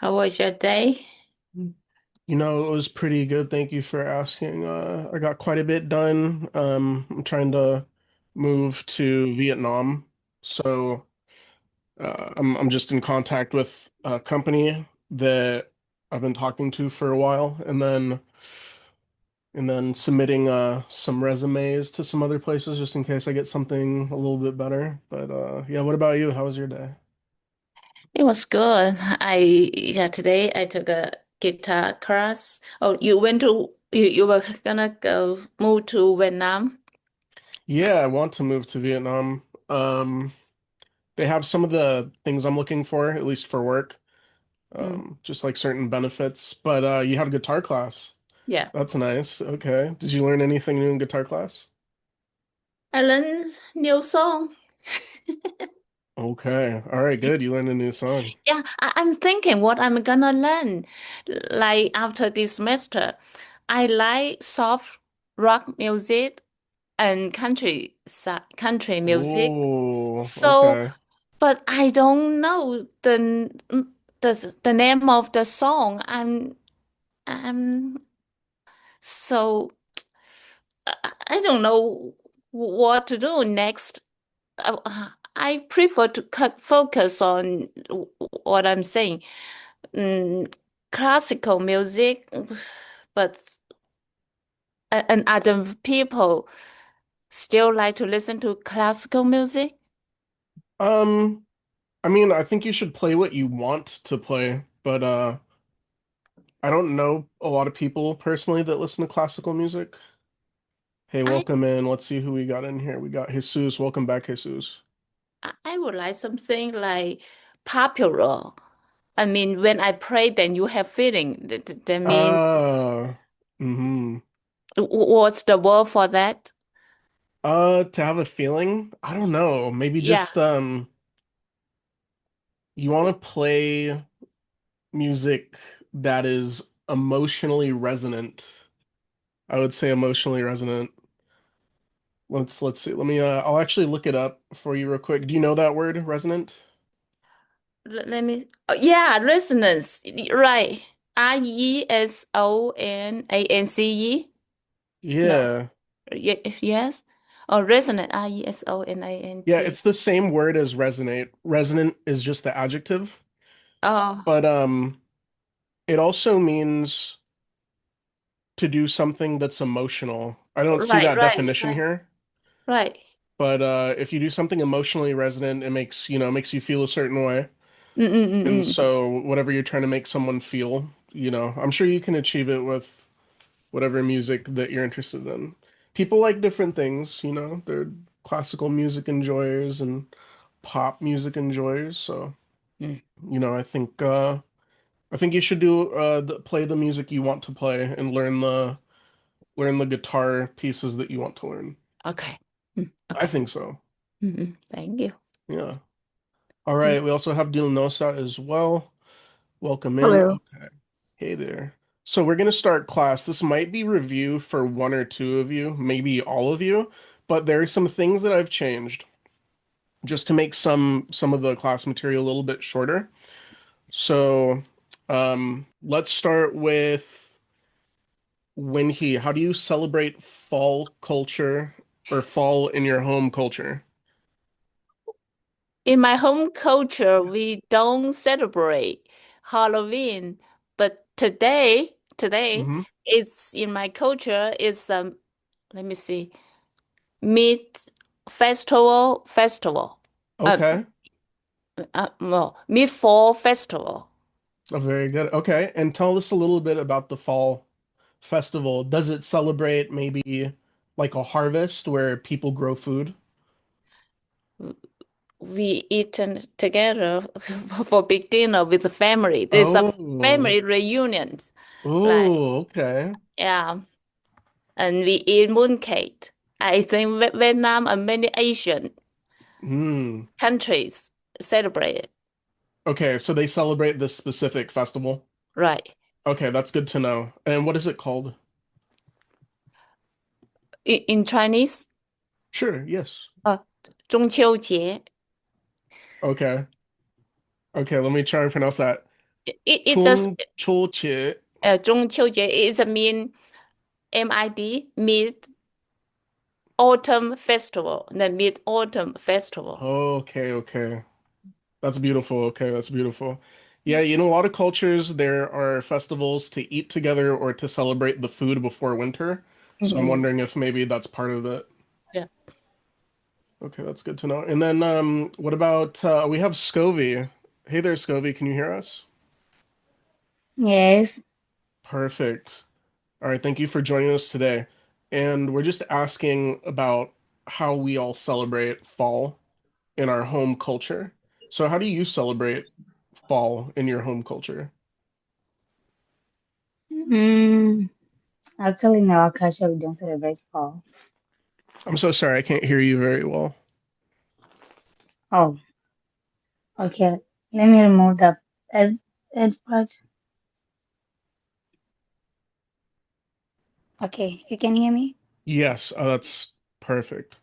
How was your day? It was pretty good. Thank you for asking. I got quite a bit done. I'm trying to move to Vietnam, so I'm just in contact with a company that I've been talking to for a while, and then submitting some resumes to some other places just in case I get something a little bit better. But yeah, what about you? How was your day? It was good. Today I took a guitar class. Oh, you were gonna go move to Vietnam? Yeah, I want to move to Vietnam. They have some of the things I'm looking for, at least for work. Mm, Just like certain benefits. But you had a guitar class. yeah. That's nice. Okay. Did you learn anything new in guitar class? I learned new song. Okay. All right, good. You learned a new song. Yeah, I'm thinking what I'm gonna learn. Like after this semester, I like soft rock music and country music. Oh, So, okay. but I don't know the name of the song. I'm so I don't know what to do next. I prefer to cut focus on what I'm saying. Mm, Classical music, but and other people still like to listen to classical music. Um, I mean, I think you should play what you want to play, but I don't know a lot of people personally that listen to classical music. Hey, I welcome in. Let's see who we got in here. We got Jesus. Welcome back, Jesus. I would like something like popular. I mean, when I pray, then you have feeling. That mean, Uh, mm-hmm. what's the word for that? To have a feeling? I don't know. Maybe Yeah, just you want to play music that is emotionally resonant. I would say emotionally resonant. Let's see. I'll actually look it up for you real quick. Do you know that word, resonant? let me. Oh, yeah, resonance. Right. RESONANCE. No. Yeah. Yes. Or resonant. Yeah, RESONANT. it's the same word as resonate. Resonant is just the adjective, Oh, but it also means to do something that's emotional. I don't see right, that right, definition right, here. right. But if you do something emotionally resonant, it makes you feel a certain way. And Mm-mm-mm-mm. so whatever you're trying to make someone feel, I'm sure you can achieve it with whatever music that you're interested in. People like different things, they're classical music enjoyers and pop music enjoyers. So, Mm. I think you should play the music you want to play and learn the guitar pieces that you want to learn. Okay. I Okay. think so. Thank you. Yeah. All Mm. right. We also have Dilnosa as well. Welcome in. Hello. Okay. Hey there. So we're gonna start class. This might be review for one or two of you, maybe all of you, but there are some things that I've changed just to make some of the class material a little bit shorter. So, let's start with how do you celebrate fall culture or fall in your home culture? In my home culture, we don't celebrate Halloween, but today Hmm. it's in my culture is let me see, mid festival, uh, Okay. no, mid fall festival. Oh, very good. Okay. And tell us a little bit about the fall festival. Does it celebrate maybe like a harvest where people grow food? We eaten together for big dinner with the family. There's a Oh, family reunion, like oh, okay. yeah, and we eat mooncake. I think Vietnam and many Asian Hmm. countries celebrate it. Okay, so they celebrate this specific festival. Right. Okay, that's good to know. And what is it called? In Chinese, Sure, yes. 中秋节. Okay. Okay, let me try and pronounce that. it just 中秋节. 中秋节 is a mean mid autumn festival, the mid autumn festival. Okay, okay. That's beautiful. Okay, that's beautiful. Yeah, in a lot of cultures, there are festivals to eat together or to celebrate the food before winter. So I'm Mhm. wondering if maybe that's part of it. Yeah. Okay, that's good to know. And then what about we have Scovy. Hey there, Scovy, can you hear us? Yes. Perfect. All right, thank you for joining us today. And we're just asking about how we all celebrate fall in our home culture. So how do you celebrate fall in your home culture? Mm, Actually, in our culture, we don't celebrate fall. I'm so sorry, I can't hear you very well. Oh, okay. Let me remove the ed, ed part. Okay, you can hear me? Yes, that's perfect.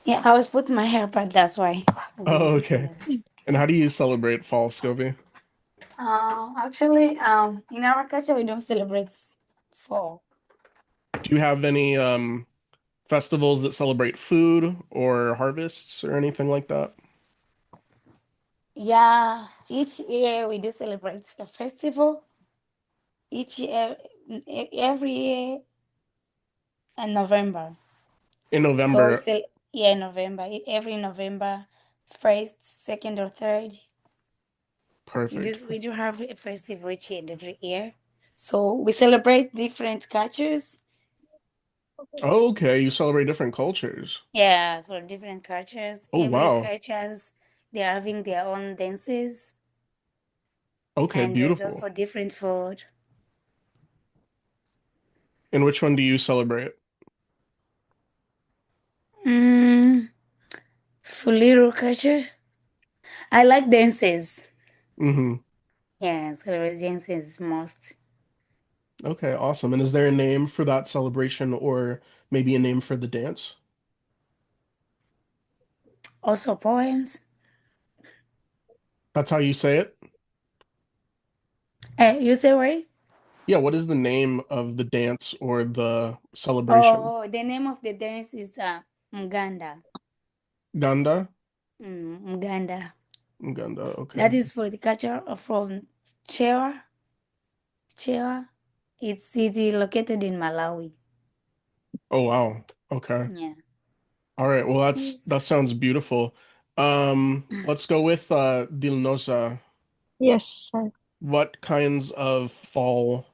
Yeah, I was putting my hair part, that's why. Oh, okay. And how do you celebrate fall, Scobie? Actually, in our culture, we don't celebrate fall. Do you have any festivals that celebrate food or harvests or anything like that? Yeah, each year we do celebrate a festival. Each year, every year in November. In So we November, say, yeah, November. Every November, first, second, or third, perfect. we do have a festival each and every year. So we celebrate different cultures. Okay, you celebrate different cultures. Yeah, for different cultures. Oh, Every wow. cultures they're having their own dances, Okay, and there's beautiful. also different food. And which one do you celebrate? Mm, Fuliru culture. I like dances. Mm-hmm. Yeah, celebrate dances most. Okay, awesome. And is there a name for that celebration or maybe a name for the dance? Also poems. That's how you say it? You say right? Yeah, what is the name of the dance or the celebration? Oh, the name of the dance is Mganda. Ganda? Mganda. Ganda, That okay. is for the culture from Chewa. Chewa. It's city located in Malawi. Oh, wow. Okay. Yeah. All right. Well, Yes. that sounds beautiful. Let's go with Dilnosa. Yes, What kinds of fall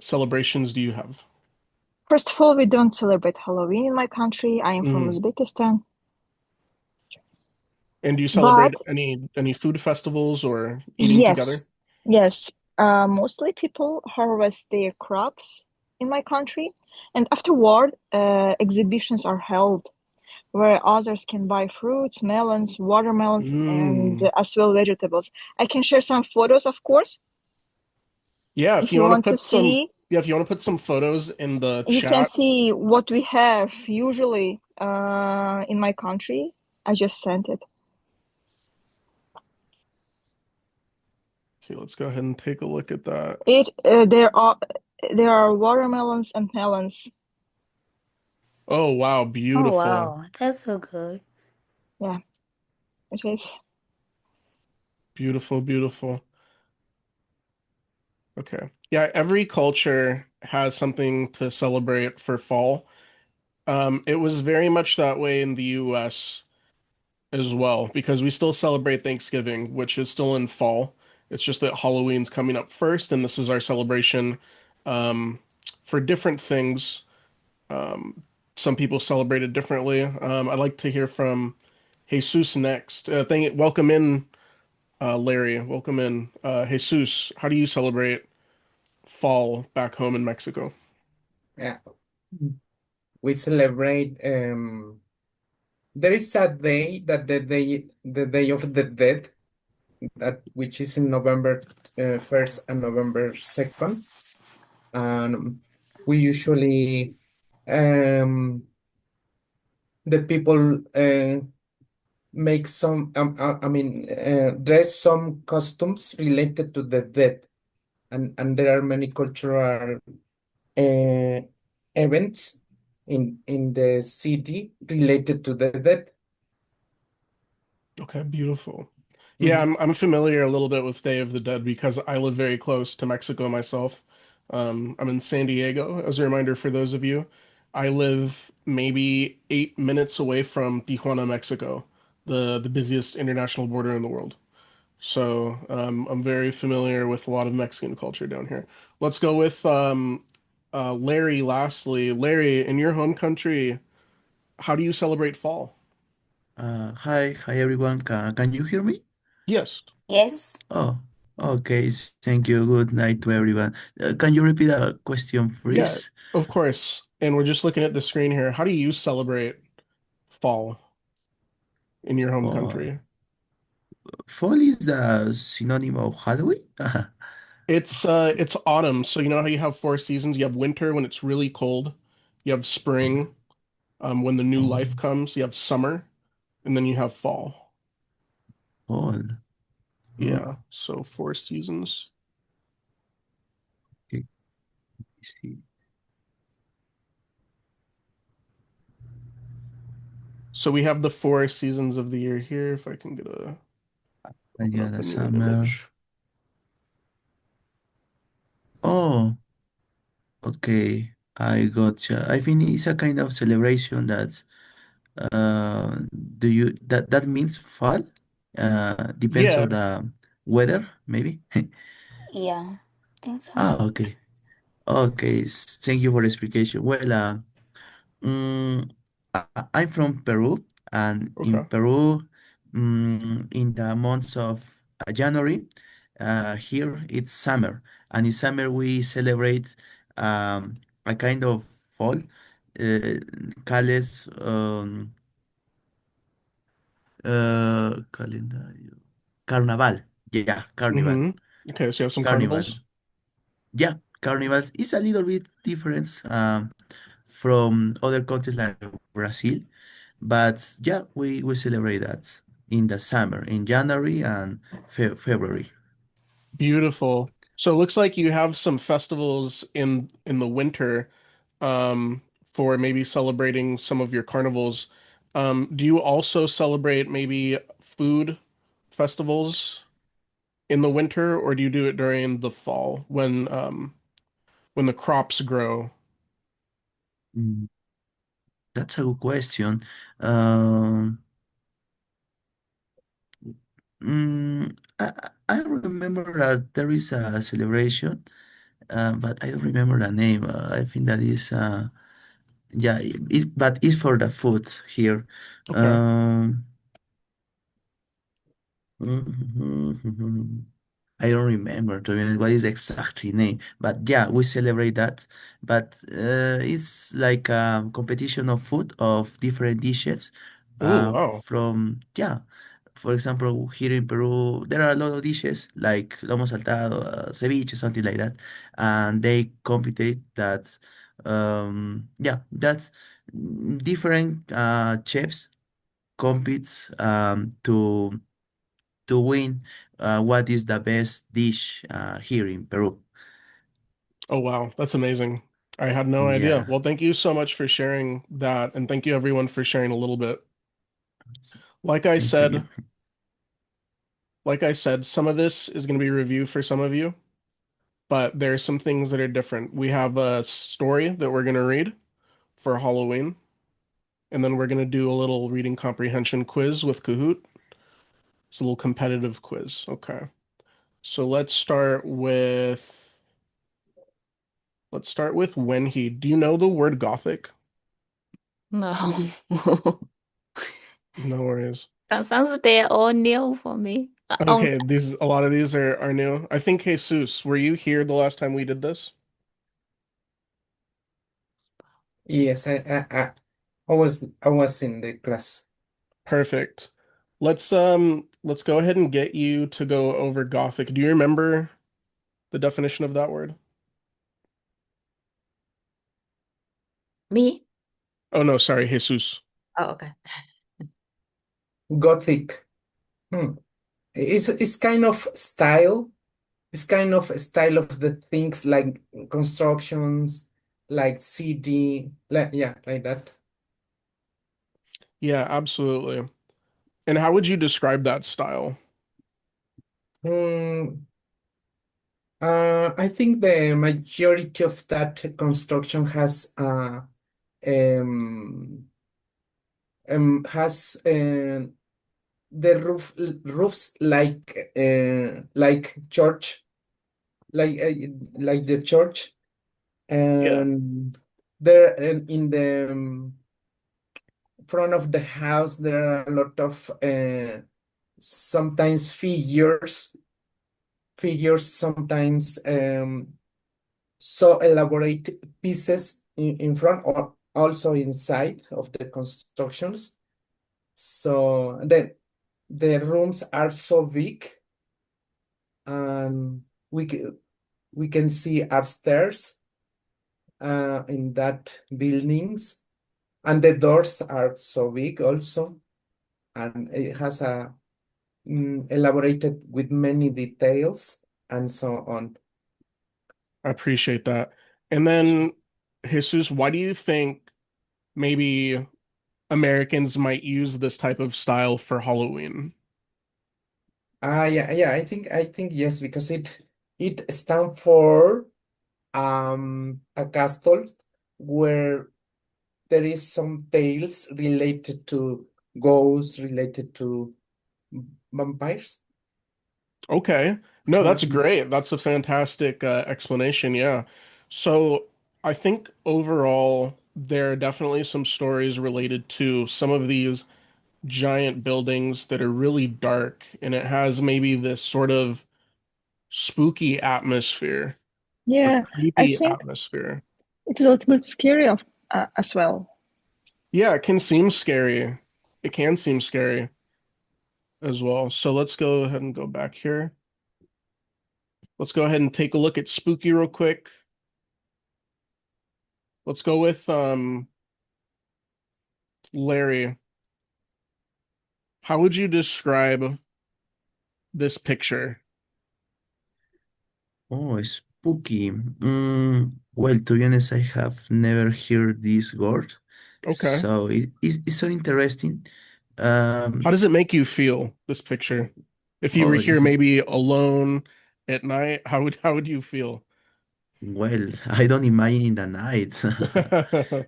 celebrations do you have? first of all, we don't celebrate Halloween in my country. I am from Hmm. Uzbekistan. And do you celebrate But any food festivals or eating yes, together? yes, mostly people harvest their crops in my country, and afterward, exhibitions are held where others can buy fruits, melons, watermelons, and Mm. as well vegetables. I can share some photos, of course, Yeah, if if you you want to want to put some see. yeah, if you want to put some photos in the You can chat. see what we have usually in my country. I just sent it. Okay, let's go ahead and take a look at that. It there are watermelons and melons. Oh, wow, Oh beautiful. wow, that's so good. Yeah, it is. Beautiful, beautiful. Okay. Yeah, every culture has something to celebrate for fall. It was very much that way in the US as well, because we still celebrate Thanksgiving, which is still in fall. It's just that Halloween's coming up first, and this is our celebration um, for different things. Um, some people celebrate it differently. I'd like to hear from Jesus next. Welcome in, Larry. Welcome in, Jesus. How do you celebrate fall back home in Mexico? Yeah, we celebrate. There is a day that the Day of the Dead, that which is in November 1st and November 2nd, and we usually, the people make some, there's some customs related to the dead, and there are many cultural uh, events in the city related to the dead. Okay, beautiful. Yeah, Mhm. I'm familiar a little bit with Day of the Dead because I live very close to Mexico myself. I'm in San Diego. As a reminder for those of you, I live maybe 8 minutes away from Tijuana, Mexico, the busiest international border in the world. So I'm very familiar with a lot of Mexican culture down here. Let's go with Larry lastly. Larry, in your home country, how do you celebrate fall? Hi everyone. Can you hear me? Yes. Yes. Oh, okay. Thank you. Good night to everyone. Can you repeat the question, Yeah, please? of course. And we're just looking at the screen here. How do you celebrate fall in your home Oh, country? fall is the synonym of Halloween? It's autumn, so you know how you have 4 seasons? You have winter when it's really cold. You have spring, when the new Oh, life comes. You have summer, and then you have fall. fall. Oh, Yeah, so 4 seasons. okay. See. So we have the 4 seasons of the year here. If I can get a open up Mañana a new summer. image. Oh, okay. I gotcha. I think it's a kind of celebration that do you that means fall? Depends Yeah. on the weather, maybe. Yeah. Think so. Ah, okay. Okay, thank you for the explanation. Well, I'm from Peru, and in Okay. Peru, in the months of January, here it's summer, and in summer we celebrate a kind of fall, called calendario, carnaval. Yeah, carnival, Mm-hmm. Okay, so you have some carnival. carnivals. Yeah, carnival is a little bit different from other countries like Brazil. But yeah, we celebrate that in the summer, in January and February. Beautiful. So it looks like you have some festivals in the winter, um, for maybe celebrating some of your carnivals. Do you also celebrate maybe food festivals in the winter, or do you do it during the fall when the crops grow? Mm, That's a good question. Um, I remember that there is a celebration, but I don't remember the name. I think that is yeah, but it's for the food here. Okay. Um, I don't remember to be honest what is the exact name, but yeah, we celebrate that. But it's like a competition of food of different dishes. Oh, wow. From yeah, for example, here in Peru, there are a lot of dishes like lomo saltado, ceviche, something like that, and they compete that. Yeah, that's different chefs competes to win what is the best dish here in Peru. Oh, wow. That's amazing. I had no idea. Yeah, Well, thank you so much for sharing that, and thank you everyone for sharing a little bit. Like I thank to said, you. like I said, some of this is going to be a review for some of you, but there are some things that are different. We have a story that we're going to read for Halloween, and then we're going to do a little reading comprehension quiz with Kahoot. It's a little competitive quiz. Okay. So let's start with when he. Do you know the word Gothic? No. No worries. That sounds they're all new for me. Oh, Okay, these a lot of these are new. I think Jesus, were you here the last time we did this? Yes, I was in the class. Perfect. Let's go ahead and get you to go over Gothic. Do you remember the definition of that word? me? Oh no, sorry, Jesus. Oh, okay. Gothic. Hmm. It's kind of style. It's kind of a style of the things like constructions, like CD, like yeah, like that. Yeah, absolutely. And how would you describe that style? Hmm. I think the majority of that construction um has the roofs like church like the church, Yeah, and there and in the front of the house there are a lot of sometimes figures sometimes so elaborate pieces in front or also inside of the constructions. So then the rooms are so big, and we can see upstairs in that buildings, and the doors are so big also, and it has a elaborated with many details and so on. I appreciate that. And then, Jesus, why do you think maybe Americans might use this type of style for Halloween? Yeah, I think yes, because it stands for a castle where there is some tales related to ghosts, related to vampires. Okay. No, that's Mhm. great. That's a fantastic explanation. Yeah. So I think overall, there are definitely some stories related to some of these giant buildings that are really dark, and it has maybe this sort of spooky atmosphere or Yeah, I creepy think atmosphere. it's a little bit scary as well. Yeah, it can seem scary. It can seem scary as well. So let's go ahead and go back here. Let's go ahead and take a look at spooky real quick. Let's go with Larry. How would you describe this picture? Oh, spooky. Well, to be honest, I have never heard this word, Okay. so it's so interesting. How Um, does it make you feel, this picture? If you were oh, here maybe alone at night, how would you feel? well, I don't imagine in the night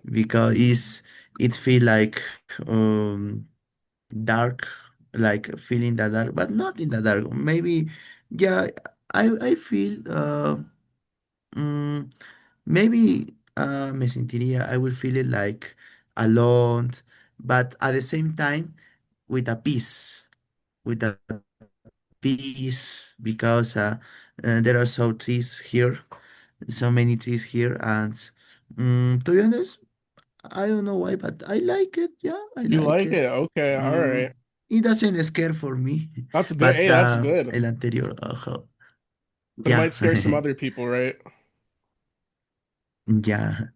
because it feel like um dark, like feeling the dark, but not in the dark. Maybe, yeah, I feel mm, maybe me sentiría, I will feel it like alone, but at the same time with a peace because there are so trees here, so many trees here, and to be honest, I don't know why, but I like it. Yeah, I You like like it? it. Okay, all right. It doesn't scare for me, That's good. but Hey, that's good. el anterior, But it yeah, might scare some other people, right? yeah.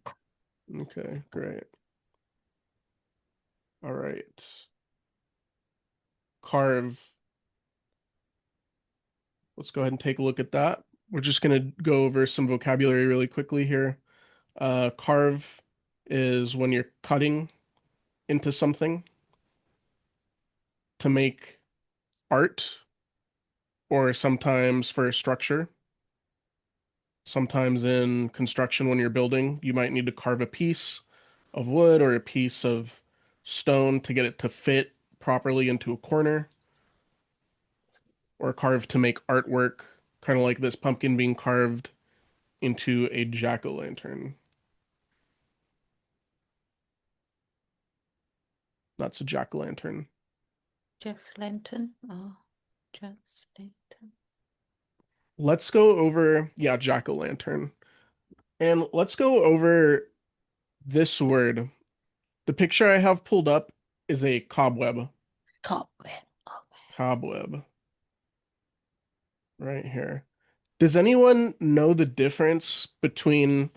Okay, great. All right. Carve. Let's go ahead and take a look at that. We're just going to go over some vocabulary really quickly here. Carve is when you're cutting into something to make art, or sometimes for a structure. Sometimes in construction, when you're building, you might need to carve a piece of wood or a piece of stone to get it to fit properly into a corner, or carve to make artwork, kind of like this pumpkin being carved into a jack-o'-lantern. That's a jack-o'-lantern. Just lantern. Oh, just lantern. Let's go over, yeah, jack-o'-lantern. And let's go over this word. The picture I have pulled up is a cobweb. Cobweb. Okay. Cobweb, right here. Does anyone know the difference between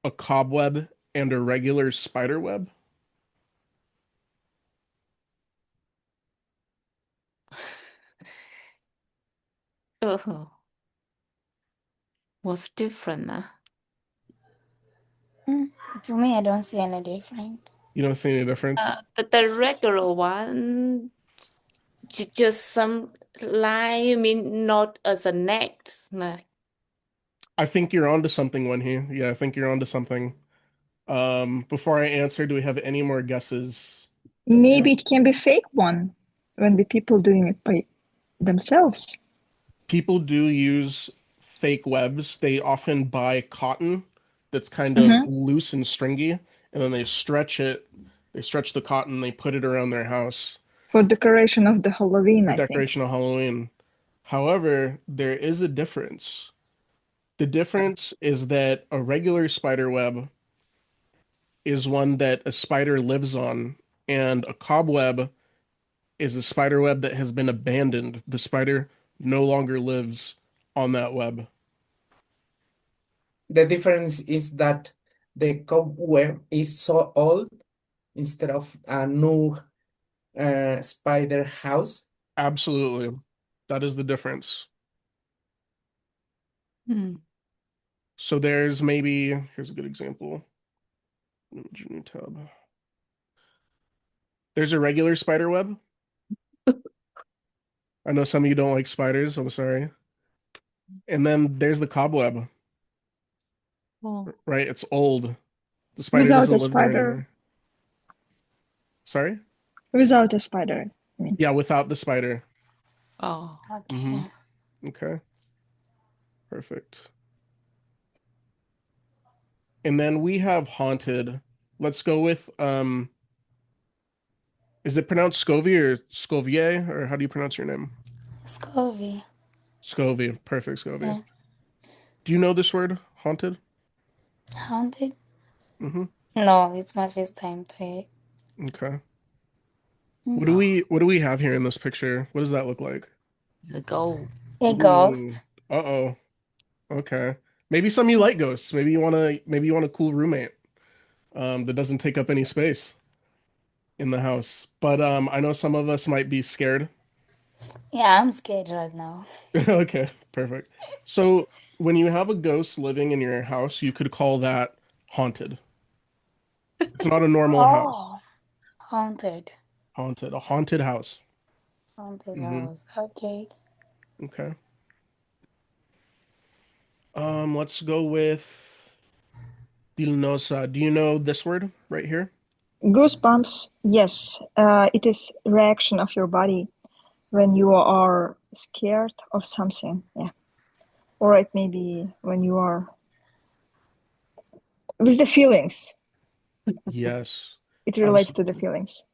a cobweb and a regular spider web? Oh, what's different? To me, I don't see any different. You don't see any difference? The regular one, just some line, I mean, not as a net. No. I think you're onto something, Wenhee. Yeah, I think you're onto something. Before I answer, do we have any more guesses? Maybe it can be fake one when the people doing it by themselves. People do use fake webs. They often buy cotton that's kind of Mm-hmm. loose and stringy, and then they stretch it. They stretch the cotton, they put it around their house For decoration of the Halloween, for I think. decoration of Halloween. However, there is a difference. The difference is that a regular spider web is one that a spider lives on, and a cobweb is a spider web that has been abandoned. The spider no longer lives on that web. The difference is that the cobweb is so old instead of a new spider house. Absolutely. That is the difference. Hmm. So there's maybe, here's a good example. New tab. There's a regular spider web. I know some of you don't like spiders, I'm sorry. And then there's the cobweb, Oh. right? It's old. The spider Without doesn't a live there spider. anymore. Sorry? Without a spider. I mean. Yeah, without the spider. Oh. Okay. Mhm. Okay. Perfect. And then we have haunted. Let's go with is it pronounced Scovie or Scovier, or how do you pronounce your name? Scovie. Scovie. Perfect, Scovie. Yeah. Do you know this word, haunted? Haunted? Mm-hmm. No, it's my first time to it. Okay. Mm. What do we have here in this picture? What does that look like? It's a goal. A Ooh. ghost. Uh-oh. Okay. Maybe some of you like ghosts. Maybe you want a cool roommate that doesn't take up any space in the house. But I know some of us might be scared. Yeah, I'm scared right now. Okay, perfect. So when you have a ghost living in your house, you could call that haunted. It's not a normal house. Oh, haunted. Haunted, a haunted house. Haunted Hmm. house. Okay. Okay. Let's go with Dilnosa. Do you know this word right here? Goosebumps, yes. It is reaction of your body when you are scared of something. Yeah. Or it may be when you are with the feelings. Yes, It relates to the absolutely. feelings.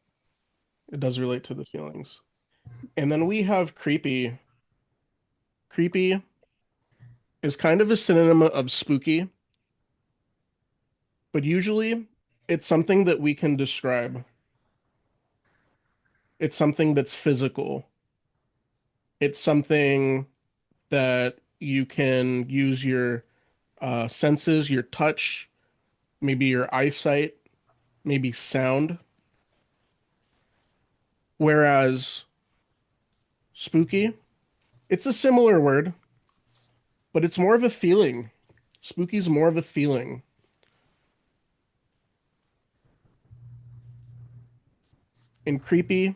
It does relate to the feelings. And then we have creepy. Creepy is kind of a synonym of spooky, but usually it's something that we can describe. It's something that's physical. It's something that you can use your senses, your touch, maybe your eyesight, maybe sound. Whereas spooky, it's a similar word, but it's more of a feeling. Spooky's more of a feeling. And creepy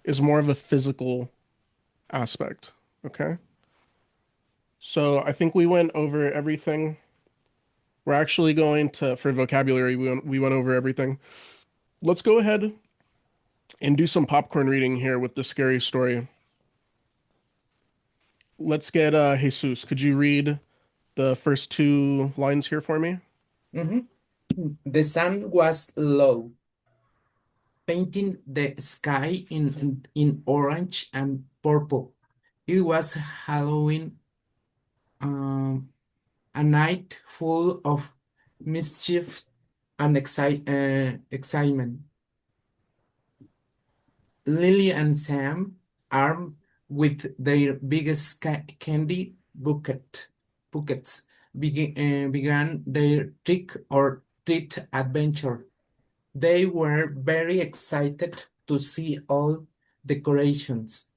is more of a physical aspect. Okay. So I think we went over everything. We're actually going to, for vocabulary, we went over everything. Let's go ahead and do some popcorn reading here with the scary story. Let's get Jesus. Could you read the first two lines here for me? Mhm. The sun was low, painting the sky in orange and purple. It was Halloween, a night full of mischief and excitement. Lily and Sam, armed with their biggest candy buckets, began their trick or treat adventure. They were very excited to see all decorations,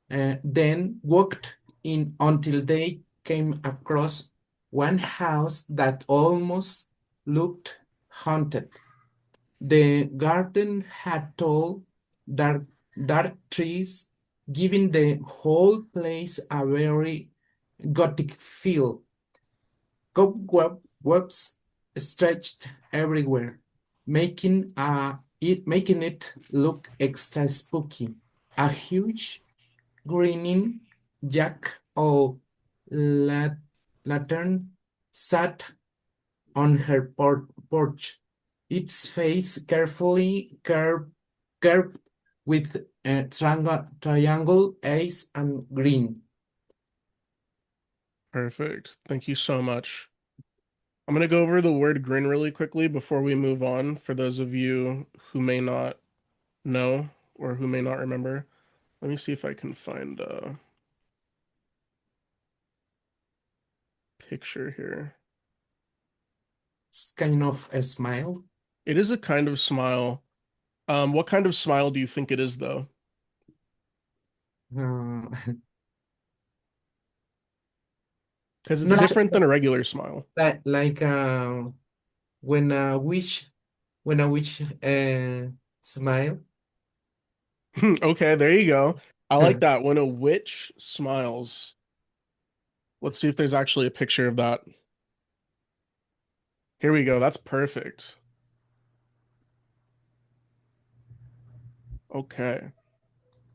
then walked until they came across one house that almost looked haunted. The garden had tall, dark, dark trees, giving the whole place a very gothic feel. Cobwebs stretched everywhere, making it look extra spooky. A huge grinning jack o' lantern sat on her porch, its face carefully curved with a triangle eyes and green. Perfect. Thank you so much. I'm going to go over the word grin really quickly before we move on for those of you who may not know or who may not remember. Let me see if I can find a picture here. It's kind of a smile. It is a kind of smile. What kind of smile do you think it is, though? Um, Because it's not different than a regular smile. like when a witch smile. Okay, there you go. I like that. When a witch smiles. Let's see if there's actually a picture of that. Here we go. That's perfect. Okay.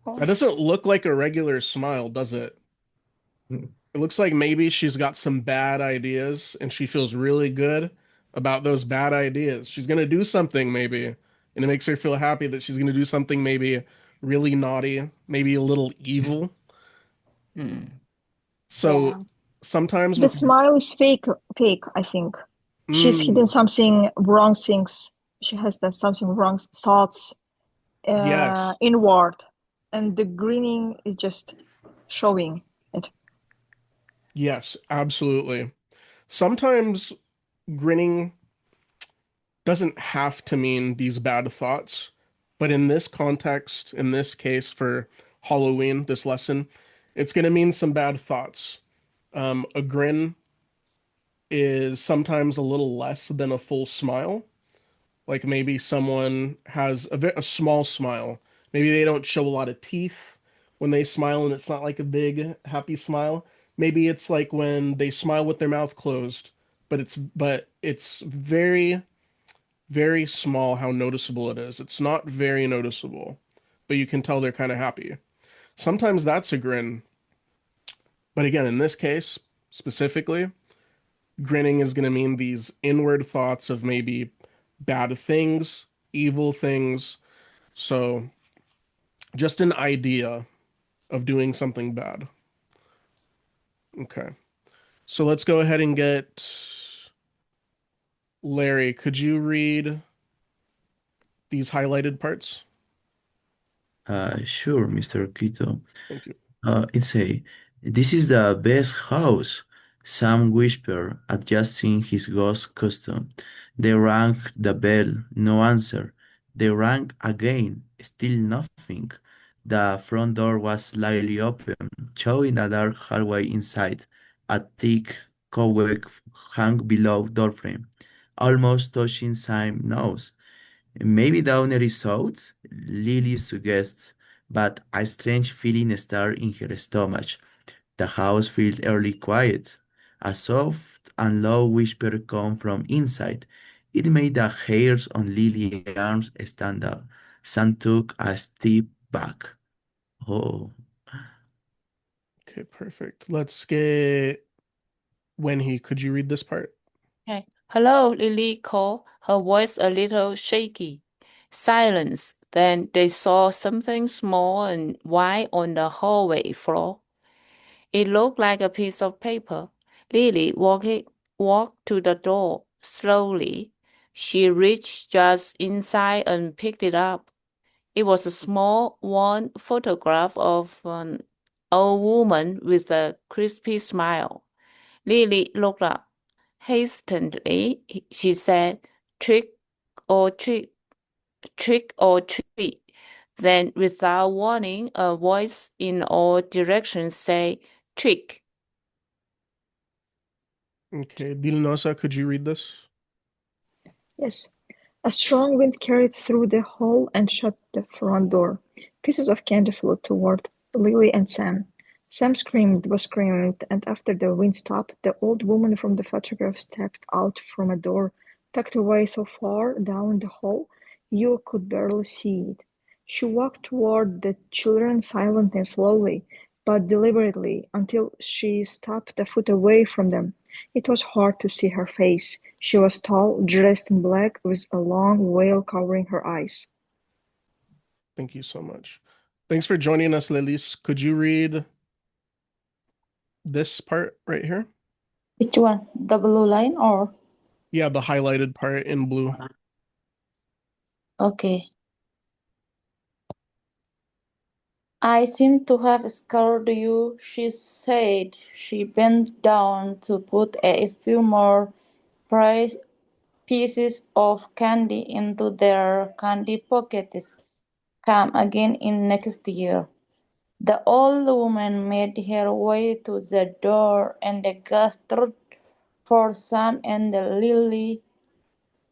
That doesn't look like a regular smile, does it? It looks like maybe she's got some bad ideas and she feels really good about those bad ideas. She's gonna do something maybe, and it makes her feel happy that she's gonna do something maybe really naughty, maybe a little evil. Mm. So Yeah. sometimes The with smile is fake, I think. She's hidden mm, something wrong things. She has done something wrong thoughts yes, inward, and the grinning is just showing it. yes, absolutely. Sometimes grinning doesn't have to mean these bad thoughts, but in this context, in this case for Halloween, this lesson, it's going to mean some bad thoughts. A grin is sometimes a little less than a full smile. Like maybe someone has a small smile. Maybe they don't show a lot of teeth when they smile and it's not like a big happy smile. Maybe it's like when they smile with their mouth closed, but it's very very small how noticeable it is. It's not very noticeable, but you can tell they're kind of happy. Sometimes that's a grin. But again, in this case specifically, grinning is going to mean these inward thoughts of maybe bad things, evil things. So just an idea of doing something bad. Okay. So let's go ahead and get Larry. Could you read these highlighted parts? Sure, Mr. Quito. Thank you. It's a, this is the best house, Sam whispered, adjusting his ghost costume. They rang the bell, no answer. They rang again, still nothing. The front door was slightly open, showing a dark hallway inside. A thick cobweb hung below doorframe, almost touching Sam's nose. Maybe the owner is out, Lily suggests, but a strange feeling started in her stomach. The house felt eerily quiet. A soft and low whisper came from inside. It made the hairs on Lily's arms stand up. Sam took a step back. Oh, Okay, perfect. Let's get Wenhee. Could you read this part? Okay. Hello, Lily called, her voice a little shaky. Silence. Then they saw something small and white on the hallway floor. It looked like a piece of paper. Lily walked to the door slowly. She reached just inside and picked it up. It was a small, worn photograph of an old woman with a crispy smile. Lily looked up. Hastily, she said, trick or treat, trick or treat. Then, without warning, a voice in all directions said, trick. Okay, Dilnosa, could you read this? Yes. A strong wind carried through the hall and shut the front door. Pieces of candy flew toward Lily and Sam. Sam screamed, and after the wind stopped, the old woman from the photograph stepped out from a door tucked away so far down the hall you could barely see it. She walked toward the children silently and slowly, but deliberately, until she stopped a foot away from them. It was hard to see her face. She was tall, dressed in black, with a long veil covering her eyes. Thank you so much. Thanks for joining us, Lelis. Could you read this part right here? Which one? The blue line or? Yeah, the highlighted part in blue. Okay. I seem to have scared you, she said. She bent down to put a few more pieces of candy into their candy pockets. Come again in next year. The old woman made her way to the door and gasped for Sam and Lily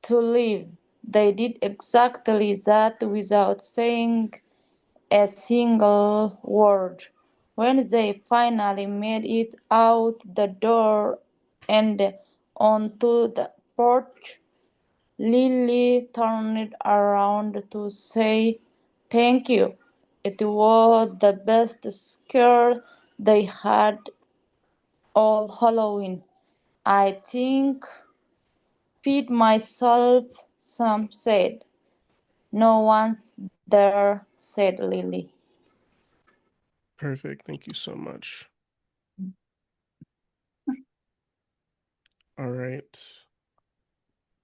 to leave. They did exactly that without saying a single word. When they finally made it out the door and onto the porch, Lily turned around to say thank you. It was the best scare they had all Halloween. I think feed myself, Sam said. No one's there, said Lily. Perfect. Thank you so much. All right.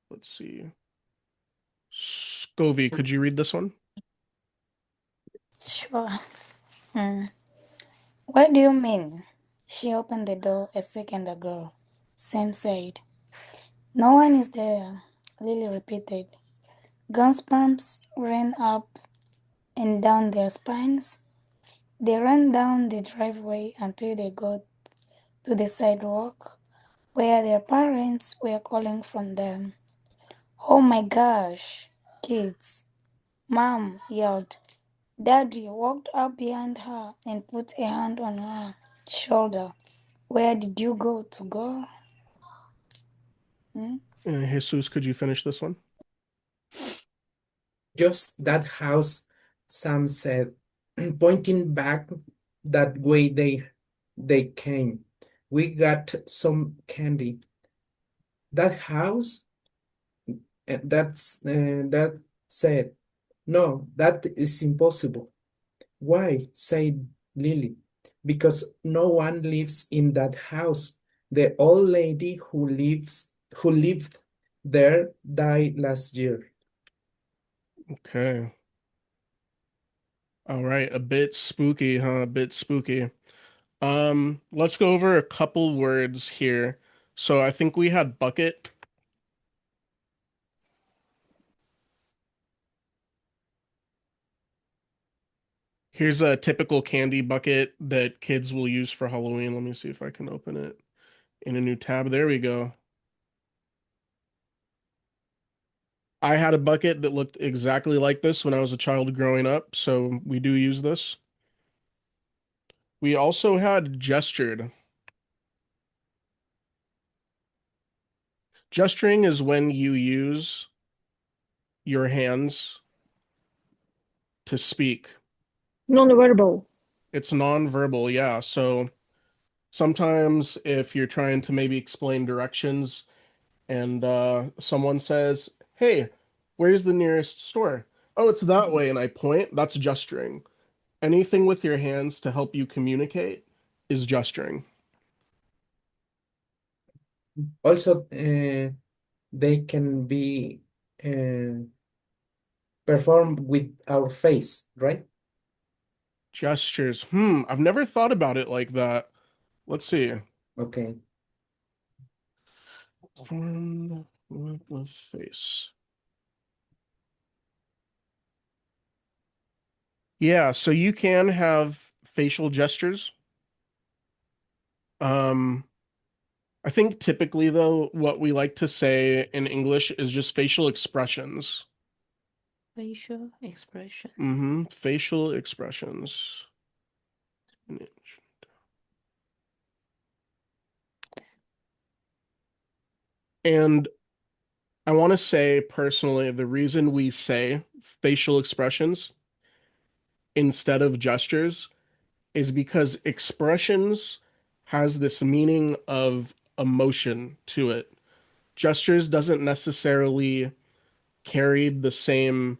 Let's see. Scovy, could you read this one? Sure. What do you mean? She opened the door a second ago. Sam said. No one is there, Lily repeated. Goosebumps ran up and down their spines. They ran down the driveway until they got to the sidewalk where their parents were calling from them. Oh my gosh, kids, Mom yelled. Daddy walked up behind her and put a hand on her shoulder. Where did you go to go? Jesus, could you finish this one? Just that house, Sam said, pointing back that way they came. We got some candy. That house? That said, no, that is impossible. Why? Said Lily. Because no one lives in that house. The old lady who lived there died last year. Okay. All right, a bit spooky, huh? A bit spooky. Let's go over a couple words here. So I think we had bucket. Here's a typical candy bucket that kids will use for Halloween. Let me see if I can open it in a new tab. There we go. I had a bucket that looked exactly like this when I was a child growing up, so we do use this. We also had gestured. Gesturing is when you use your hands to speak. Nonverbal. It's nonverbal, yeah. So sometimes if you're trying to maybe explain directions and someone says, "Hey, where's the nearest store?" "Oh, it's that way," and I point, that's gesturing. Anything with your hands to help you communicate is gesturing. Also, they can be performed with our face, right? Gestures. I've never thought about it like that. Let's see. Okay. Formed with the face. Yeah, so you can have facial gestures. I think typically though, what we like to say in English is just facial expressions. Facial expression. Facial expressions. And I want to say personally, the reason we say facial expressions instead of gestures is because expressions has this meaning of emotion to it. Gestures doesn't necessarily carry the same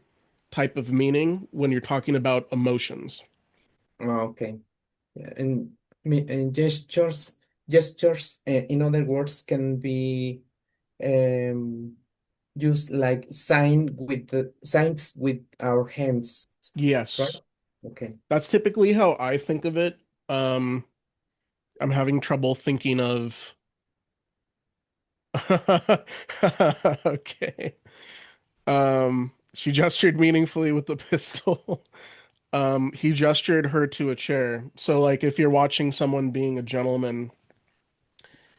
type of meaning when you're talking about emotions. Oh, okay. Yeah, and gestures, in other words, can be um used like signs with our hands, right? Yes, Okay. that's typically how I think of it. Um, I'm having trouble thinking of. Okay. She gestured meaningfully with the pistol. He gestured her to a chair. So, like, if you're watching someone being a gentleman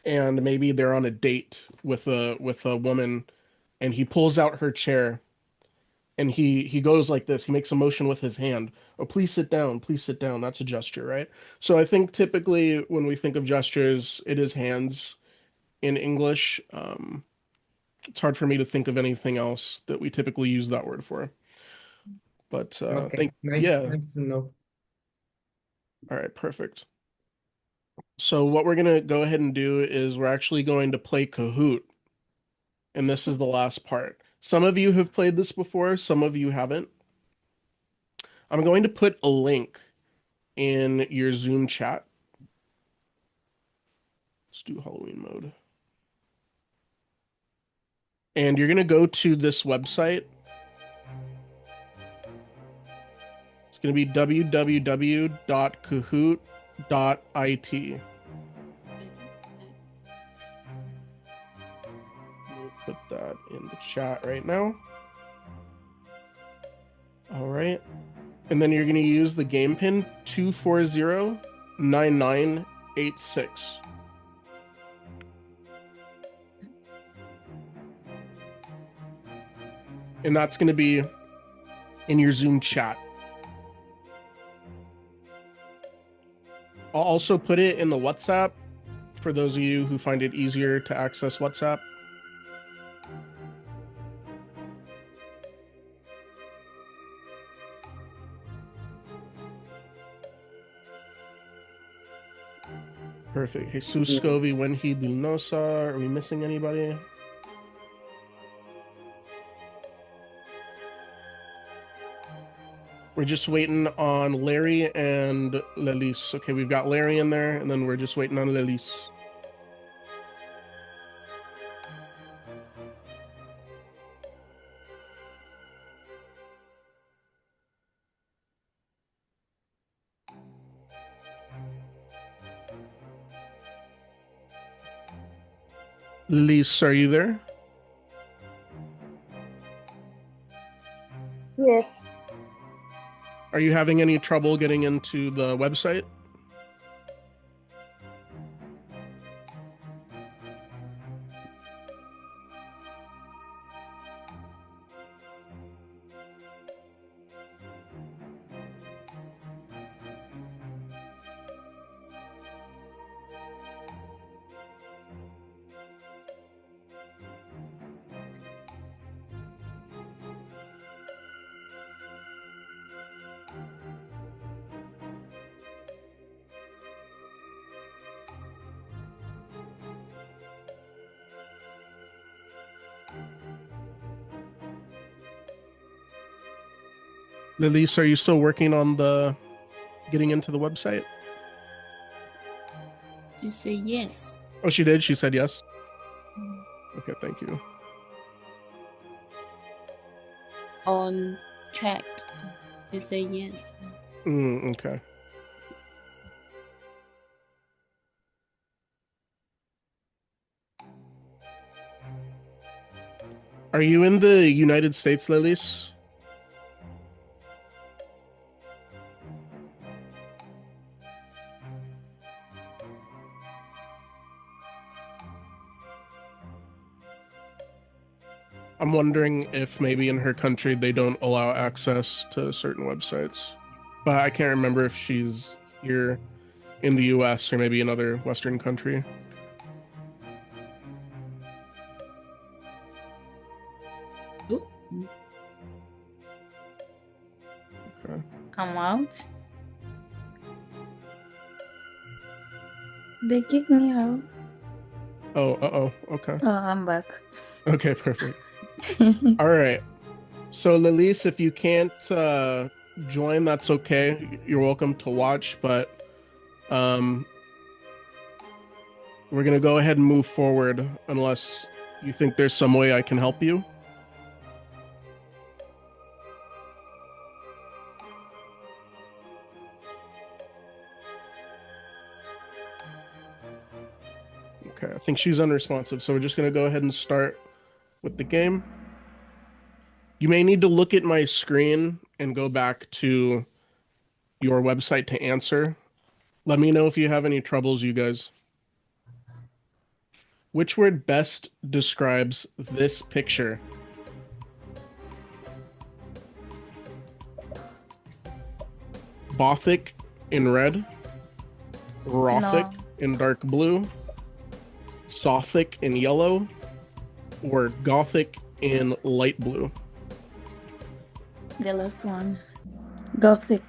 and maybe they're on a date with a woman, and he pulls out her chair and he goes like this. He makes a motion with his hand. Oh, please sit down. Please sit down. That's a gesture, right? So I think typically when we think of gestures, it is hands in English. It's hard for me to think of anything else that we typically use that word for. But Okay. Nice, yeah. nice to know. All right, perfect. So what we're gonna go ahead and do is we're actually going to play Kahoot, and this is the last part. Some of you have played this before, some of you haven't. I'm going to put a link in your Zoom chat. Let's do Halloween mode. And you're gonna go to this website. It's gonna be www.kahoot.it. Let me put that in the chat right now. All right. And then you're going to use the game pin 2409986. And that's going to be in your Zoom chat. I'll also put it in the WhatsApp for those of you who find it easier to access WhatsApp. Perfect. Jesus Scovey, Wendy Dulnosa. Are we missing anybody? We're just waiting on Larry and Lelis. Okay, we've got Larry in there, and then we're just waiting on Lelis. Lelis, are you there? Yes. Are you having any trouble getting into the website? Lelis, are you still working on the getting into the website? You say yes. Oh, she did? She said yes? Okay, thank you. On chat. You say yes. Okay. Are you in the United States, Lelis? I'm wondering if maybe in her country they don't allow access to certain websites. But I can't remember if she's here in the US or maybe another Western country. Oop. Okay. I'm out. They kicked me out. Oh, okay. Oh, I'm back. Okay, perfect. All right. So Lilise, if you can't join, that's okay. You're welcome to watch, but we're gonna go ahead and move forward unless you think there's some way I can help you. Okay, I think she's unresponsive, so we're just gonna go ahead and start with the game. You may need to look at my screen and go back to your website to answer. Let me know if you have any troubles, you guys. Which word best describes this picture? Bothic in red, Rothic in dark blue, Sothic in yellow, or Gothic in light blue? The last one. Gothic.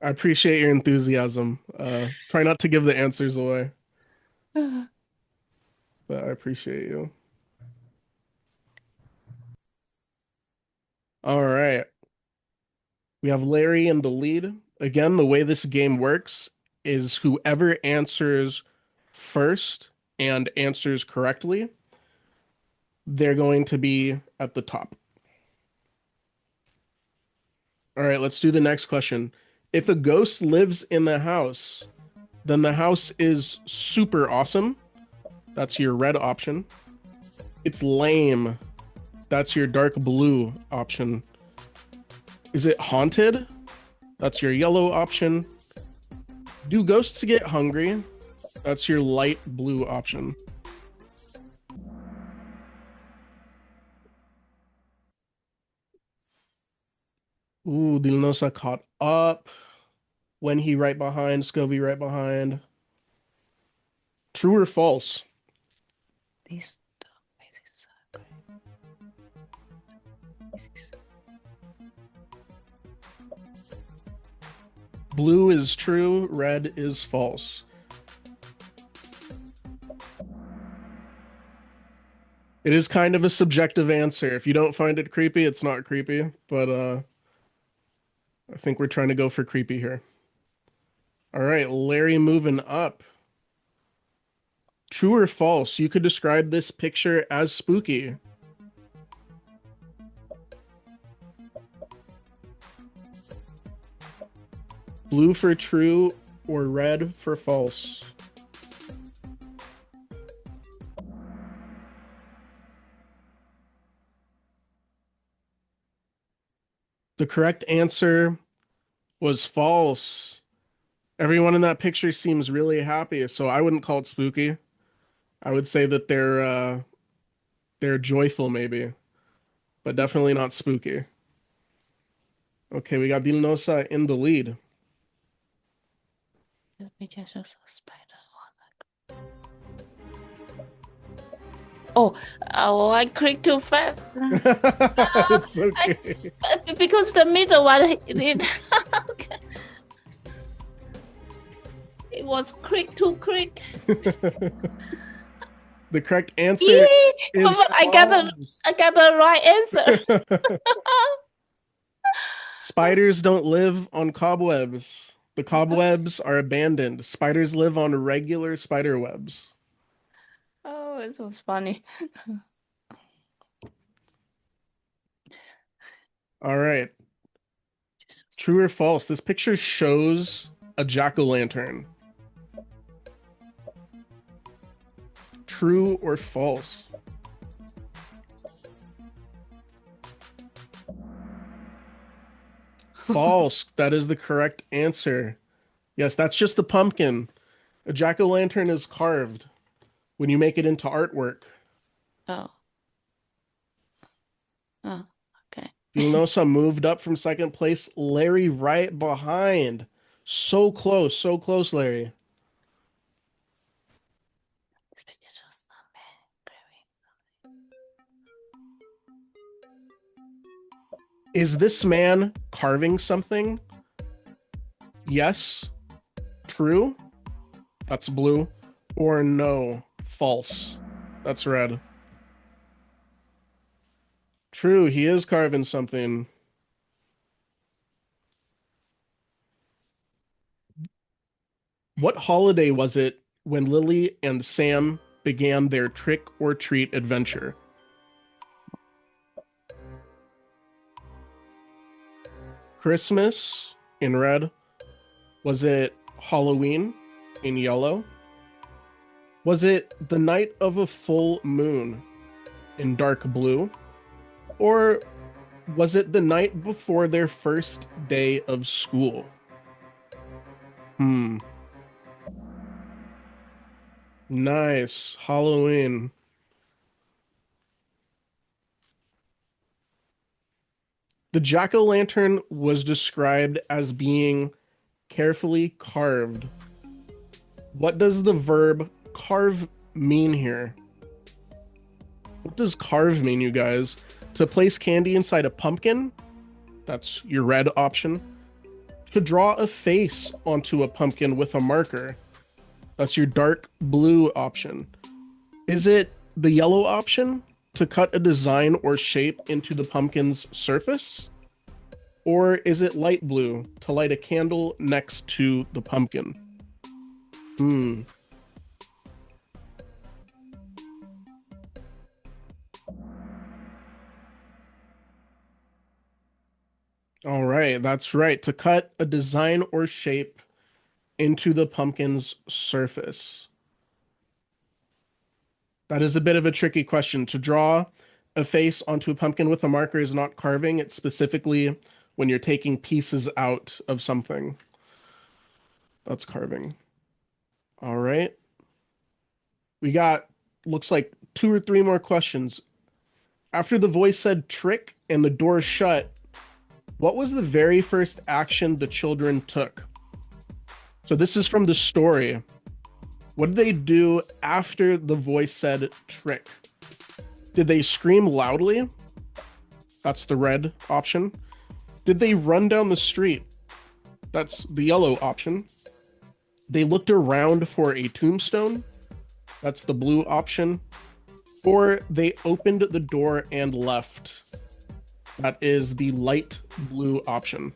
I appreciate your enthusiasm. Try not to give the answers away, but I appreciate you. All right. We have Larry in the lead. Again, the way this game works is whoever answers first and answers correctly, they're going to be at the top. All right, let's do the next question. If a ghost lives in the house, then the house is super awesome. That's your red option. It's lame. That's your dark blue option. Is it haunted? That's your yellow option. Do ghosts get hungry? That's your light blue option. Ooh, Dilnosa caught up. When he right behind, Scovy right behind. True or false? This is Blue is true, red is false. It is kind of a subjective answer. If you don't find it creepy, it's not creepy, but I think we're trying to go for creepy here. All right, Larry moving up. True or false? You could describe this picture as spooky. Blue for true or red for false? The correct answer was false. Everyone in that picture seems really happy, so I wouldn't call it spooky. I would say that they're joyful maybe, but definitely not spooky. Okay, we got Dilnosa in the lead. Oh, I clicked too fast. It's okay. Because the middle one, okay. It was quick too quick. The correct answer Yay! is But I got the right answer. Spiders don't live on cobwebs. The cobwebs are abandoned. Spiders live on regular spider webs. Oh, it was funny. All right. True or false? This picture shows a jack-o'-lantern. True or false? False. That is the correct answer. Yes, that's just the pumpkin. A jack-o'-lantern is carved. when you make it into artwork. Oh. Oh, okay. You'll notice I moved up from second place. Larry right behind. So close, Larry. Is this man carving something? Yes. True. That's blue. Or no. False. That's red. True, he is carving something. What holiday was it when Lily and Sam began their trick or treat adventure? Christmas in red. Was it Halloween in yellow? Was it the night of a full moon in dark blue? Or was it the night before their first day of school? Nice. Halloween. The jack-o'-lantern was described as being carefully carved. What does the verb carve mean here? What does carve mean, you guys? To place candy inside a pumpkin? That's your red option. To draw a face onto a pumpkin with a marker? That's your dark blue option. Is it the yellow option? To cut a design or shape into the pumpkin's surface? Or is it light blue? To light a candle next to the pumpkin? All right, that's right. To cut a design or shape into the pumpkin's surface. That is a bit of a tricky question. To draw a face onto a pumpkin with a marker is not carving. It's specifically when you're taking pieces out of something. That's carving. All right. We got, looks like 2 or 3 more questions. After the voice said trick and the door shut, what was the very first action the children took? So this is from the story. What did they do after the voice said trick? Did they scream loudly? That's the red option. Did they run down the street? That's the yellow option. They looked around for a tombstone? That's the blue option. Or they opened the door and left? That is the light blue option.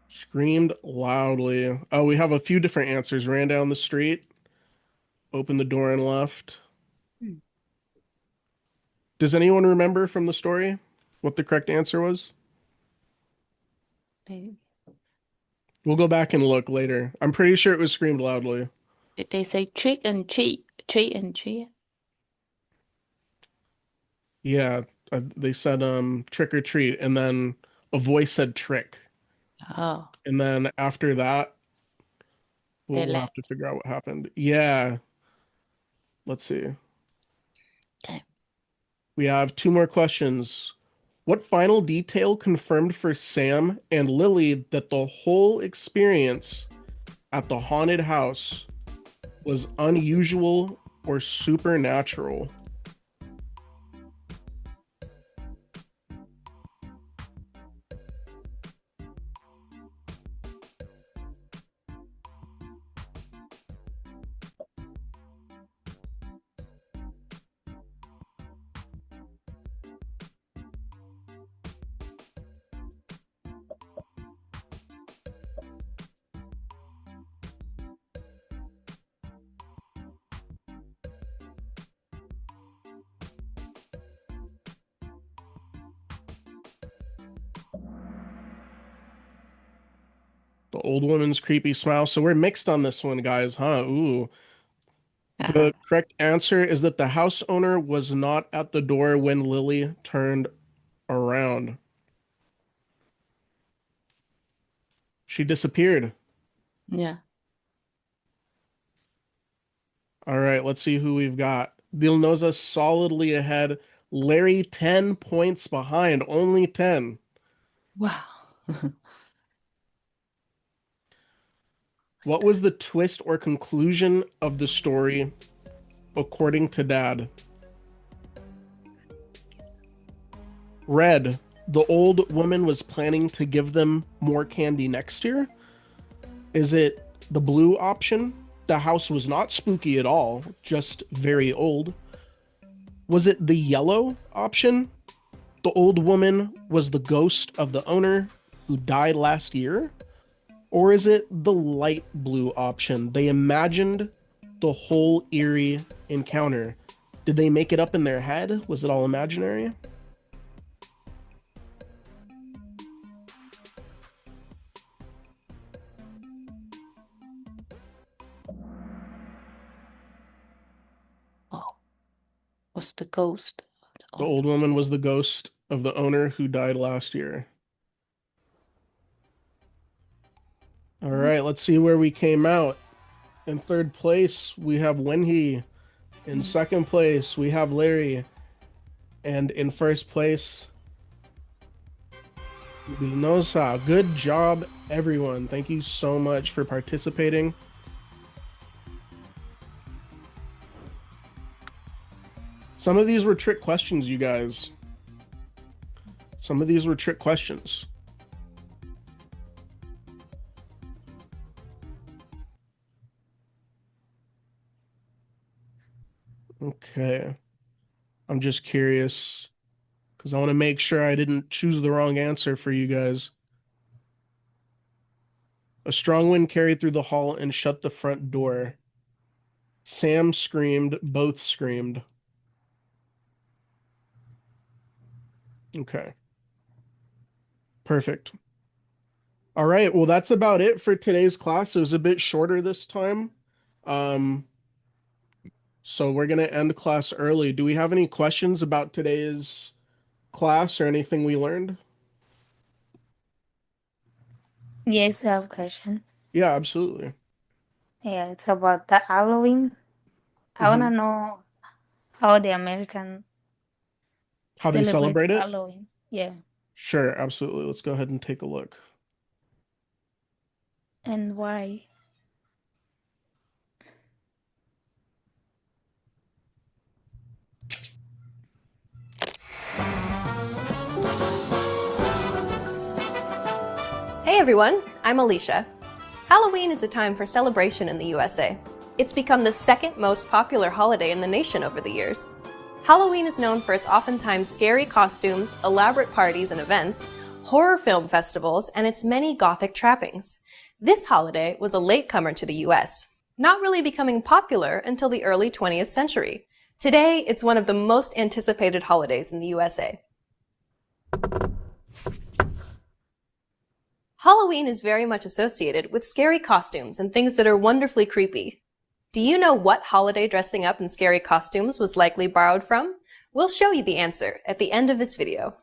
Screamed loudly. Oh, we have a few different answers. Ran down the street, opened the door and left. Does anyone remember from the story what the correct answer was? We'll go back and look later. I'm pretty sure it was screamed loudly. Did they say trick and treat? Treat and treat? Yeah, they said trick or treat, and then a voice said trick. Oh, And then after that, they we'll have to figure out what happened. Yeah. Let's see. Okay. We have 2 more questions. What final detail confirmed for Sam and Lily that the whole experience at the haunted house was unusual or supernatural? The old woman's creepy smile. So we're mixed on this one, guys, huh? Ooh. The correct answer is that the house owner was not at the door when Lily turned around. She disappeared. Yeah. All right, let's see who we've got. Vilnoza solidly ahead. Larry 10 points behind, only 10. Wow. What was the twist or conclusion of the story according to Dad? Red, the old woman was planning to give them more candy next year. Is it the blue option? The house was not spooky at all, just very old. Was it the yellow option? The old woman was the ghost of the owner who died last year? Or is it the light blue option? They imagined the whole eerie encounter. Did they make it up in their head? Was it all imaginary? Oh, was the ghost? The old woman was the ghost of the owner who died last year. All right, let's see where we came out. In third place, we have Wenhee. In second place, we have Larry. And in first place, Vilnosa. Good job, everyone. Thank you so much for participating. Some of these were trick questions, you guys. Some of these were trick questions. Okay. I'm just curious because I want to make sure I didn't choose the wrong answer for you guys. A strong wind carried through the hall and shut the front door. Sam screamed. Both screamed. Okay. Perfect. All right. Well, that's about it for today's class. It was a bit shorter this time. So we're going to end class early. Do we have any questions about today's class or anything we learned? Yes, I have a question. Yeah, absolutely. Yeah, it's about the Halloween. I want to know how the American How they celebrate celebrate it? Halloween. Yeah. Sure, absolutely. Let's go ahead and take a look. And why? Hey everyone, I'm Alicia. Halloween is a time for celebration in the USA. It's become the second most popular holiday in the nation over the years. Halloween is known for its oftentimes scary costumes, elaborate parties and events, horror film festivals, and its many Gothic trappings. This holiday was a latecomer to the US, not really becoming popular until the early 20th century. Today, it's one of the most anticipated holidays in the USA. Halloween is very much associated with scary costumes and things that are wonderfully creepy. Do you know what holiday dressing up in scary costumes was likely borrowed from? We'll show you the answer at the end of this video.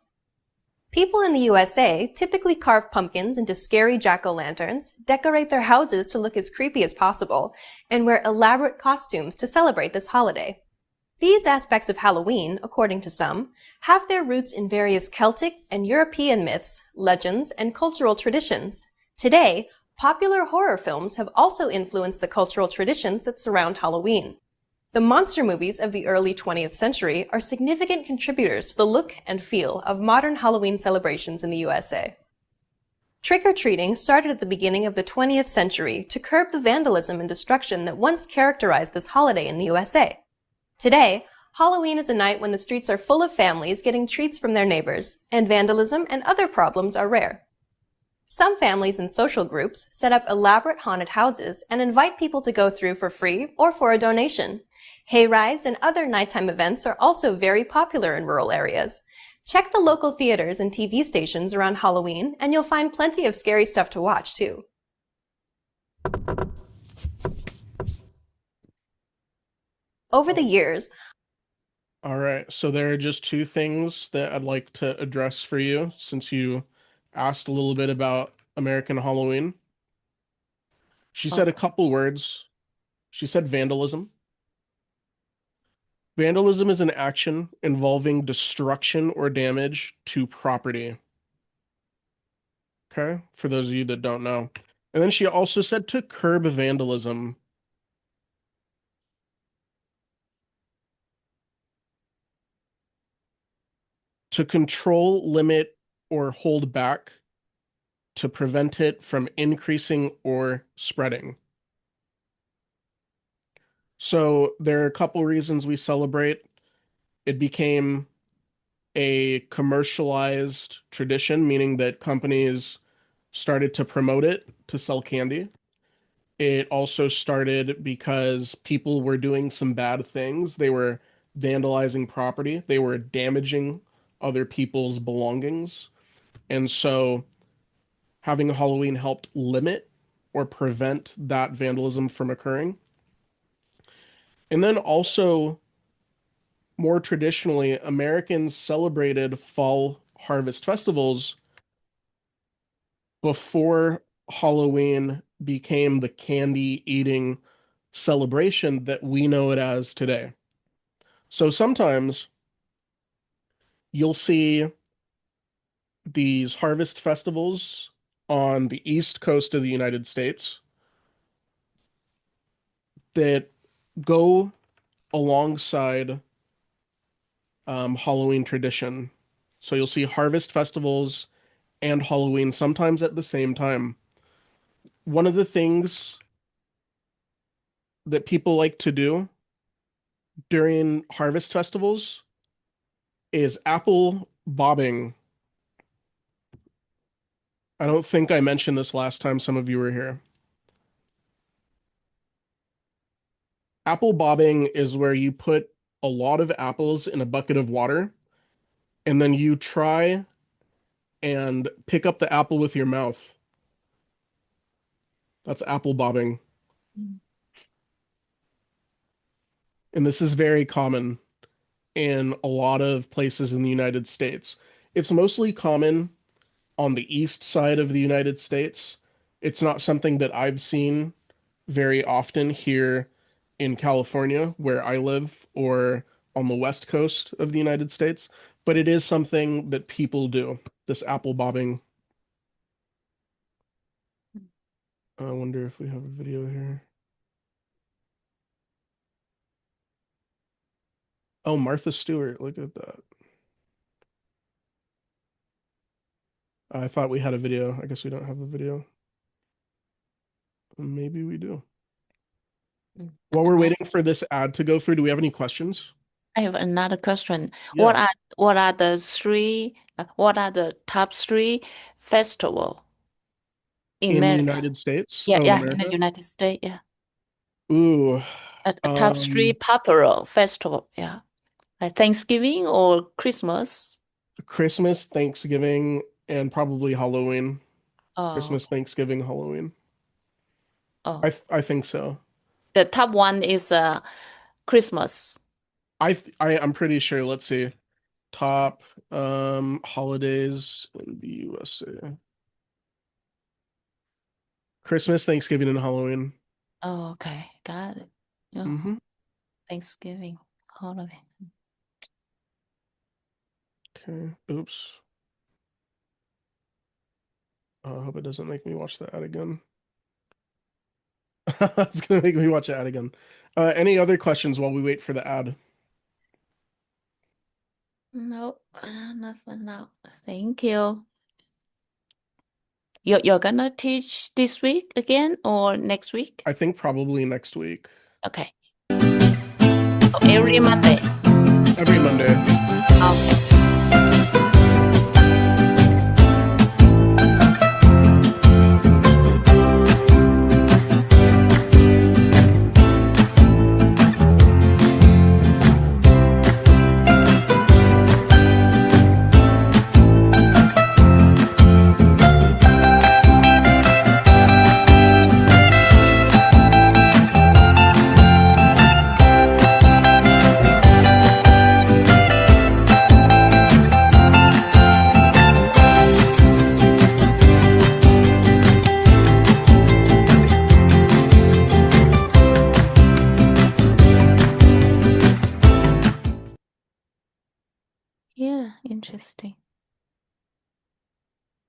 People in the USA typically carve pumpkins into scary jack-o'-lanterns, decorate their houses to look as creepy as possible, and wear elaborate costumes to celebrate this holiday. These aspects of Halloween, according to some, have their roots in various Celtic and European myths, legends, and cultural traditions. Today, popular horror films have also influenced the cultural traditions that surround Halloween. The monster movies of the early 20th century are significant contributors to the look and feel of modern Halloween celebrations in the USA. Trick-or-treating started at the beginning of the 20th century to curb the vandalism and destruction that once characterized this holiday in the USA. Today, Halloween is a night when the streets are full of families getting treats from their neighbors, and vandalism and other problems are rare. Some families and social groups set up elaborate haunted houses and invite people to go through for free or for a donation. Hayrides and other nighttime events are also very popular in rural areas. Check the local theaters and TV stations around Halloween, and you'll find plenty of scary stuff to watch, too. Over the years, All right, so there are just two things that I'd like to address for you since you asked a little bit about American Halloween. She said a couple words. She said vandalism. Vandalism is an action involving destruction or damage to property. Okay, for those of you that don't know. And then she also said to curb vandalism. To control, limit, or hold back to prevent it from increasing or spreading. So there are a couple reasons we celebrate. It became a commercialized tradition, meaning that companies started to promote it to sell candy. It also started because people were doing some bad things. They were vandalizing property, they were damaging other people's belongings. And so having Halloween helped limit or prevent that vandalism from occurring. And then also, more traditionally, Americans celebrated fall harvest festivals before Halloween became the candy eating celebration that we know it as today. So sometimes you'll see these harvest festivals on the East Coast of the United States that go alongside Halloween tradition. So you'll see harvest festivals and Halloween sometimes at the same time. One of the things that people like to do during harvest festivals is apple bobbing. I don't think I mentioned this last time some of you were here. Apple bobbing is where you put a lot of apples in a bucket of water, and then you try and pick up the apple with your mouth. That's apple bobbing. And this is very common in a lot of places in the United States. It's mostly common on the east side of the United States. It's not something that I've seen very often here in California, where I live, or on the west coast of the United States, but it is something that people do, this apple bobbing. I wonder if we have a video here. Oh, Martha Stewart, look at that. I thought we had a video. I guess we don't have a video. Maybe we do. While we're waiting for this ad to go through, do we have any questions? I have another question. Yeah. What are the top three festival In the America? United States Yeah, of in the America? United States, yeah. Ooh, Top three popular festival, yeah. Like Thanksgiving or Christmas. Christmas, Thanksgiving, and probably Halloween. Oh, Christmas, Thanksgiving, Halloween. oh. I think so. The top one is Christmas. I'm pretty sure. Let's see. Top holidays in the USA. Christmas, Thanksgiving, and Halloween. Oh, okay, got it. Oh, Mm-hmm. Thanksgiving, Halloween. Okay. Oops. I hope it doesn't make me watch the ad again. It's gonna make me watch the ad again. Any other questions while we wait for the ad? No, not for now. Thank you. You're gonna teach this week again or next week? I think probably next week. Okay. So every Monday. Every Monday. Okay.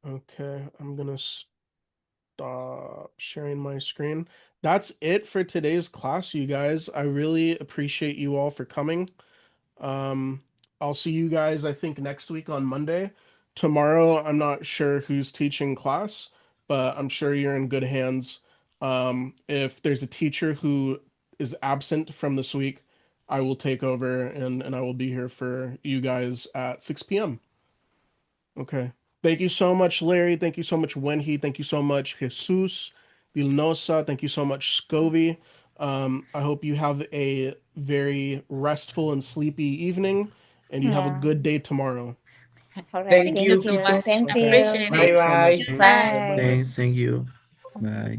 Okay, I'm gonna stop sharing my screen. That's it for today's class, you guys. I really appreciate you all for coming. I'll see you guys, I think, next week on Monday. Tomorrow, I'm not sure who's teaching class, but I'm sure you're in good hands. If there's a teacher who is absent from this week, I will take over and I will be here for you guys at 6 p.m. Okay. Thank you so much, Larry. Thank you so much, Wenhee. Thank you so much, Jesus Vilnosa. Thank you so much, Scovy. I hope you have a very restful and sleepy evening, and you have a Yeah. good day tomorrow. All right. Thank Thank you you, Thank so you. much. people. Same to Okay. you. Appreciate Thank Bye it. you so much. bye. Thanks. Bye. Bye-bye. Thanks. Thank you. Bye.